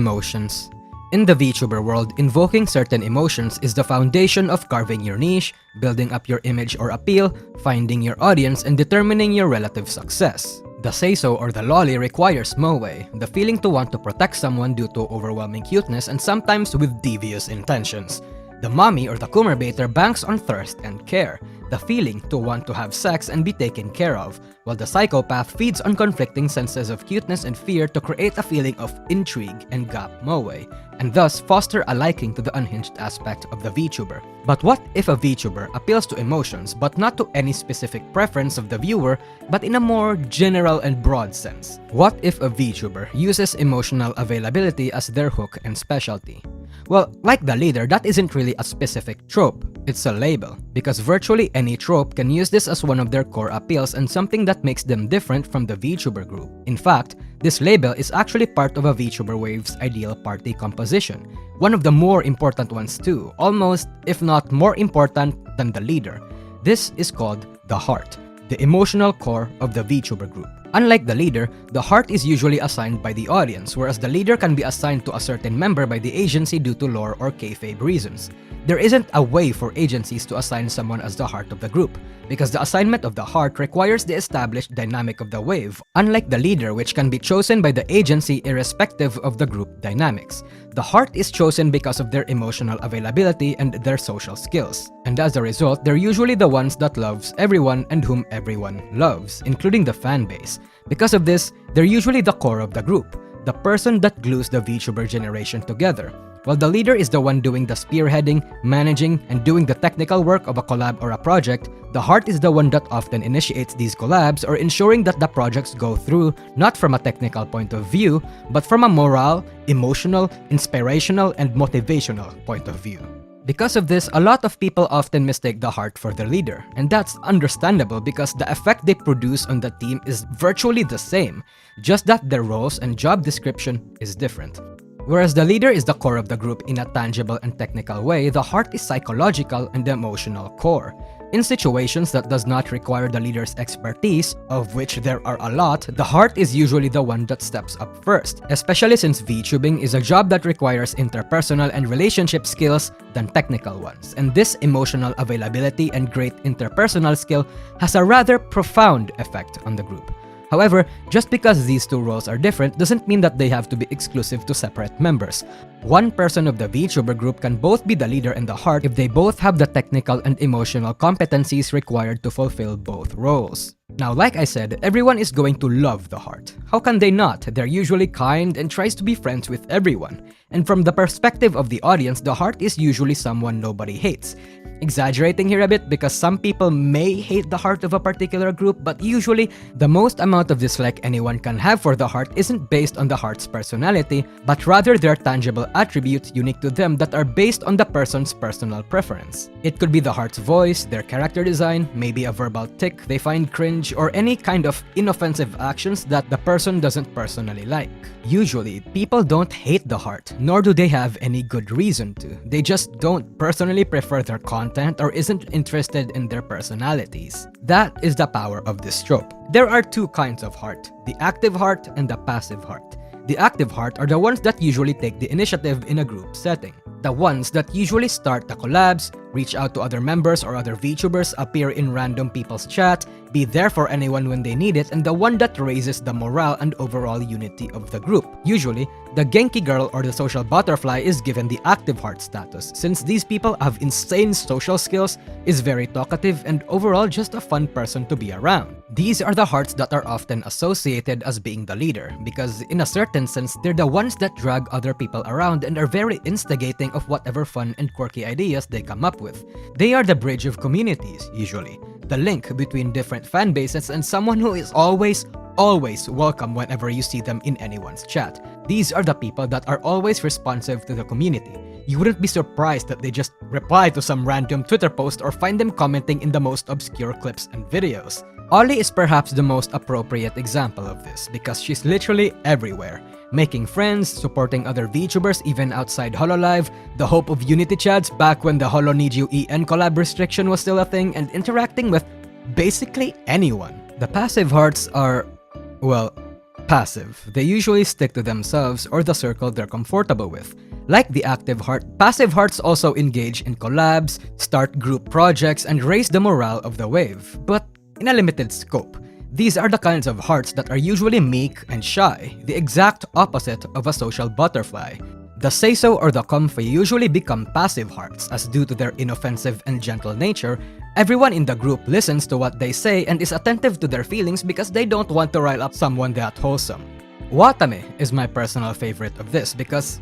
Emotions. In the VTuber world, invoking certain emotions is the foundation of carving your niche, building up your image or appeal, finding your audience, and determining your relative success. The say-so or the lolly requires moe, the feeling to want to protect someone due to overwhelming cuteness and sometimes with devious intentions. The mommy or the kummerbaiter banks on thirst and care, the feeling to want to have sex and be taken care of, while the psychopath feeds on conflicting senses of cuteness and fear to create a feeling of intrigue and gap moe, and thus foster a liking to the unhinged aspect of the VTuber. But what if a VTuber appeals to emotions but not to any specific preference of the viewer, but in a more general and broad sense? What if a VTuber uses emotional availability as their hook and specialty? Well, like the leader, that isn't really a specific trope, it's a label, because virtually any trope can use this as one of their core appeals and something that makes them different from the VTuber group. In fact, this label is actually part of a VTuber wave's ideal party composition, one of the more important ones too, almost, if not more important than the leader. This is called the heart, the emotional core of the VTuber group. Unlike the leader, the heart is usually assigned by the audience, whereas the leader can be assigned to a certain member by the agency due to lore or kayfabe reasons. There isn't a way for agencies to assign someone as the heart of the group, because the assignment of the heart requires the established dynamic of the wave, unlike the leader, which can be chosen by the agency irrespective of the group dynamics. The heart is chosen because of their emotional availability and their social skills, and as a result, they're usually the ones that loves everyone and whom everyone loves, including the fan base. Because of this, they're usually the core of the group, the person that glues the VTuber generation together. While the leader is the one doing the spearheading, managing, and doing the technical work of a collab or a project, the heart is the one that often initiates these collabs or ensuring that the projects go through not from a technical point of view, but from a moral, emotional, inspirational, and motivational point of view. Because of this, a lot of people often mistake the heart for the leader, and that's understandable because the effect they produce on the team is virtually the same, just that their roles and job description is different. Whereas the leader is the core of the group in a tangible and technical way, the heart is psychological and the emotional core. In situations that does not require the leader's expertise, of which there are a lot, the heart is usually the one that steps up first, especially since VTubing is a job that requires interpersonal and relationship skills than technical ones, and this emotional availability and great interpersonal skill has a rather profound effect on the group. However, just because these two roles are different doesn't mean that they have to be exclusive to separate members. One person of the VTuber group can both be the leader and the heart if they both have the technical and emotional competencies required to fulfill both roles. Now, like I said, everyone is going to love the heart. How can they not? They're usually kind and tries to be friends with everyone. And from the perspective of the audience, the heart is usually someone nobody hates. Exaggerating here a bit because some people may hate the heart of a particular group, but usually the most amount of dislike anyone can have for the heart isn't based on the heart's personality, but rather their tangible attributes unique to them that are based on the person's personal preference. It could be the heart's voice, their character design, maybe a verbal tick they find cringe, or any kind of inoffensive actions that the person doesn't personally like. Usually, people don't hate the heart, nor do they have any good reason to. They just don't personally prefer their content or isn't interested in their personalities. That is the power of this trope. There are two kinds of heart, the active heart and the passive heart. The active heart are the ones that usually take the initiative in a group setting. The ones that usually start the collabs, reach out to other members or other VTubers, appear in random people's chat, be there for anyone when they need it, and the one that raises the morale and overall unity of the group. Usually, the Genki girl or the social butterfly is given the active heart status, since these people have insane social skills, is very talkative, and overall just a fun person to be around. These are the hearts that are often associated as being the leader, because in a certain sense, they're the ones that drag other people around and are very instigating of whatever fun and quirky ideas they come up with. They are the bridge of communities, usually, the link between different fan bases and someone who is always welcome whenever you see them in anyone's chat. These are the people that are always responsive to the community. You wouldn't be surprised that they just reply to some random Twitter post or find them commenting in the most obscure clips and videos. Ollie is perhaps the most appropriate example of this because she's literally everywhere. Making friends, supporting other VTubers even outside HoloLive, the hope of Unity chats back when the Holo Need You EN collab restriction was still a thing, and interacting with basically anyone. The passive hearts are, well, passive. They usually stick to themselves or the circle they're comfortable with. Like the active heart, passive hearts also engage in collabs, start group projects, and raise the morale of the wave, but in a limited scope. These are the kinds of hearts that are usually meek and shy, the exact opposite of a social butterfly. The say-so or the comfy usually become passive hearts, as due to their inoffensive and gentle nature, everyone in the group listens to what they say and is attentive to their feelings because they don't want to rile up someone that wholesome. Watame is my personal favorite of this because,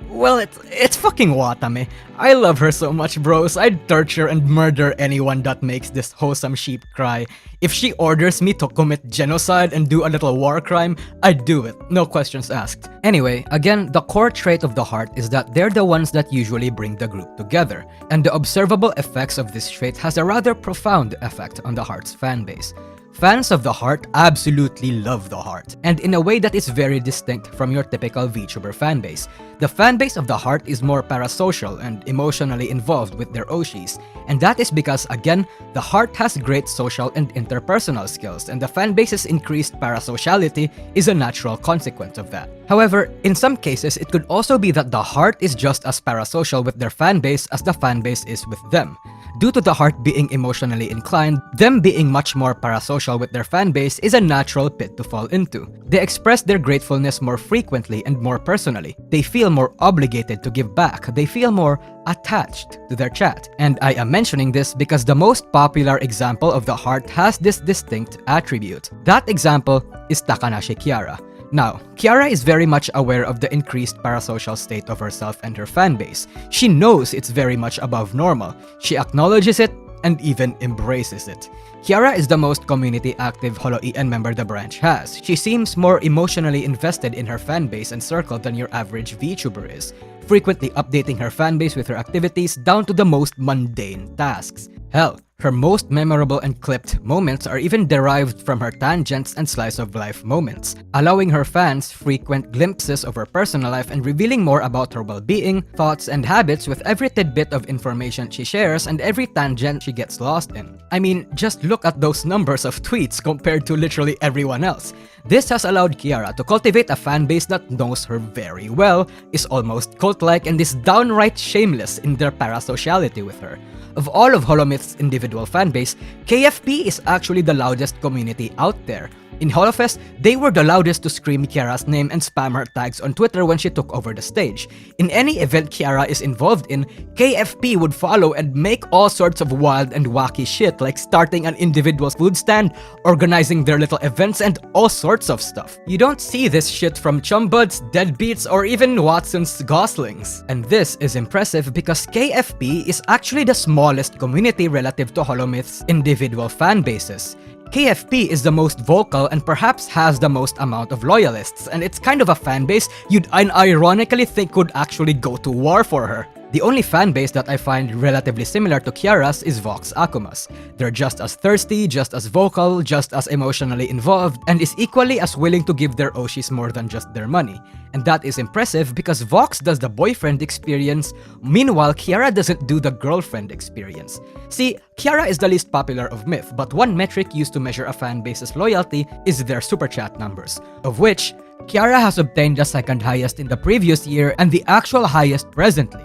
well, it's fucking Watame. I love her so much, bros. I'd torture and murder anyone that makes this wholesome sheep cry. If she orders me to commit genocide and do a little war crime, I'd do it, no questions asked. Anyway, again, the core trait of the heart is that they're the ones that usually bring the group together, and the observable effects of this trait has a rather profound effect on the heart's fanbase. Fans of the heart absolutely love the heart, and in a way that is very distinct from your typical VTuber fanbase. The fanbase of the heart is more parasocial and emotionally involved with their Oshis, and that is because, again, the heart has great social and interpersonal skills, and the fanbase's increased parasociality is a natural consequence of that. However, in some cases, it could also be that the heart is just as parasocial with their fanbase as the fanbase is with them. Due to the heart being emotionally inclined, them being much more parasocial with their fanbase is a natural pit to fall into. They express their gratefulness more frequently and more personally. They feel more obligated to give back. They feel more attached to their chat. And I am mentioning this because the most popular example of the heart has this distinct attribute. That example is Takanashi Kiara. Now, Kiara is very much aware of the increased parasocial state of herself and her fanbase. She knows it's very much above normal. She acknowledges it and even embraces it. Kiara is the most community-active Holo-EN member the branch has. She seems more emotionally invested in her fanbase and circle than your average VTuber is, frequently updating her fanbase with her activities down to the most mundane tasks. Hell, her most memorable and clipped moments are even derived from her tangents and slice-of-life moments, allowing her fans frequent glimpses of her personal life and revealing more about her well-being, thoughts, and habits with every tidbit of information she shares and every tangent she gets lost in. I mean, just look at those numbers of tweets compared to literally everyone else. This has allowed Kiara to cultivate a fanbase that knows her very well, is almost cult-like, and is downright shameless in their parasociality with her. Of all of Holomyth's individual fanbase, KFP is actually the loudest community out there. In Holofest, they were the loudest to scream Kiara's name and spam her tags on Twitter when she took over the stage. In any event Kiara is involved in, KFP would follow and make all sorts of wild and wacky shit like starting an individual food stand, organizing their little events, and all sorts of stuff. You don't see this shit from Chumbuds, Deadbeats, or even Watson's Goslings. And this is impressive because KFP is actually the smallest community relative to Holomyth's individual fan bases. KFP is the most vocal and perhaps has the most amount of loyalists, and it's kind of a fanbase you'd unironically think would actually go to war for her. The only fanbase that I find relatively similar to Kiara's is Vox Akuma's. They're just as thirsty, just as vocal, just as emotionally involved, and is equally as willing to give their Oshis more than just their money. And that is impressive because Vox does the boyfriend experience, meanwhile Kiara doesn't do the girlfriend experience. See, Kiara is the least popular of Myth, but one metric used to measure a fanbase's loyalty is their super chat numbers, of which Kiara has obtained the second highest in the previous year and the actual highest presently.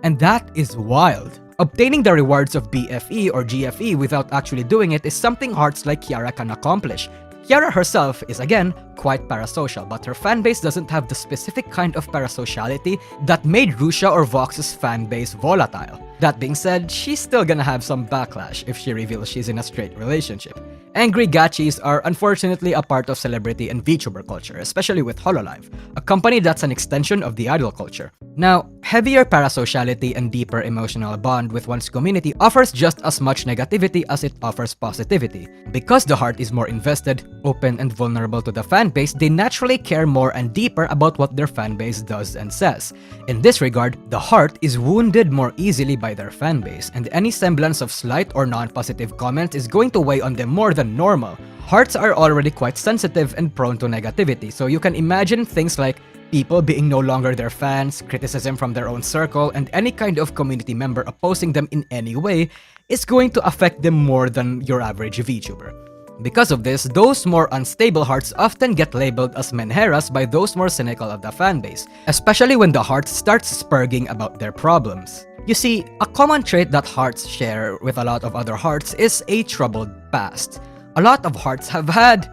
And that is wild. Obtaining the rewards of BFE or GFE without actually doing it is something hearts like Kiara can accomplish. Kiara herself is again quite parasocial, but her fanbase doesn't have the specific kind of parasociality that made Rusha or Vox's fanbase volatile. That being said, she's still gonna have some backlash if she reveals she's in a straight relationship. Angry gachis are unfortunately a part of celebrity and VTuber culture, especially with Hololive, a company that's an extension of the idol culture. Now, heavier parasociality and deeper emotional bond with one's community offers just as much negativity as it offers positivity. Because the heart is more invested, open, and vulnerable to the fanbase, they naturally care more and deeper about what their fanbase does and says. In this regard, the heart is wounded more easily by their fanbase, and any semblance of slight or non-positive comment is going to weigh on them more than normal. Hearts are already quite sensitive and prone to negativity, so you can imagine things like people being no longer their fans, criticism from their own circle, and any kind of community member opposing them in any way is going to affect them more than your average VTuber. Because of this, those more unstable hearts often get labeled as menheras by those more cynical of the fanbase, especially when the heart starts spurging about their problems. You see, a common trait that hearts share with a lot of other hearts is a troubled past. A lot of hearts have had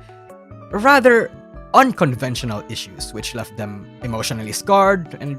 rather unconventional issues, which left them emotionally scarred and,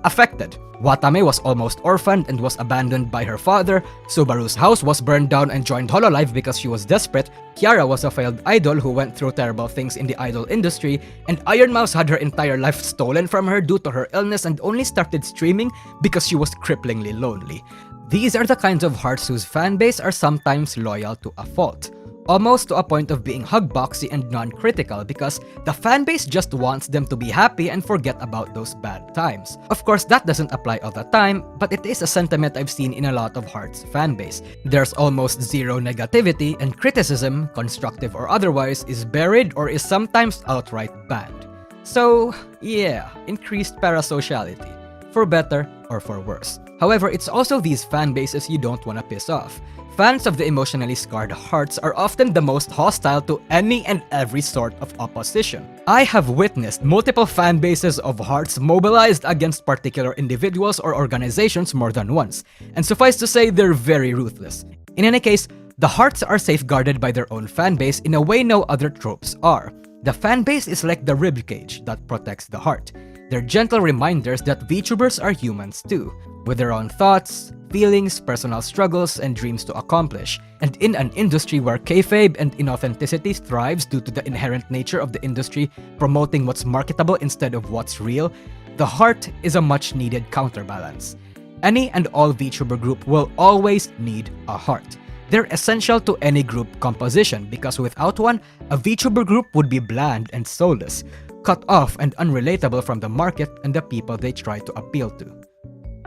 affected. Watame was almost orphaned and was abandoned by her father. Subaru's house was burned down and joined Hololive because she was desperate. Kiara was a failed idol who went through terrible things in the idol industry. And Iron Mouse had her entire life stolen from her due to her illness and only started streaming because she was cripplingly lonely. These are the kinds of hearts whose fanbase are sometimes loyal to a fault. Almost to a point of being hugboxy and non-critical because the fanbase just wants them to be happy and forget about those bad times. Of course, that doesn't apply all the time, but it is a sentiment I've seen in a lot of Hearts fanbase. There's almost zero negativity, and criticism, constructive or otherwise, is buried or is sometimes outright banned. So, yeah, increased parasociality, for better or for worse. However, it's also these fanbases you don't want to piss off. Fans of the emotionally scarred hearts are often the most hostile to any and every sort of opposition. I have witnessed multiple fan bases of hearts mobilized against particular individuals or organizations more than once, and suffice to say, they're very ruthless. In any case, the hearts are safeguarded by their own fan base in a way no other tropes are. The fan base is like the ribcage that protects the heart. They're gentle reminders that VTubers are humans too, with their own thoughts, feelings, personal struggles, and dreams to accomplish. And in an industry where kayfabe and inauthenticity thrives due to the inherent nature of the industry promoting what's marketable instead of what's real, the heart is a much-needed counterbalance. Any and all VTuber group will always need a heart. They're essential to any group composition because without one, a VTuber group would be bland and soulless, cut off and unrelatable from the market and the people they try to appeal to.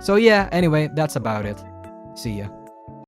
So yeah, anyway, that's about it. See ya.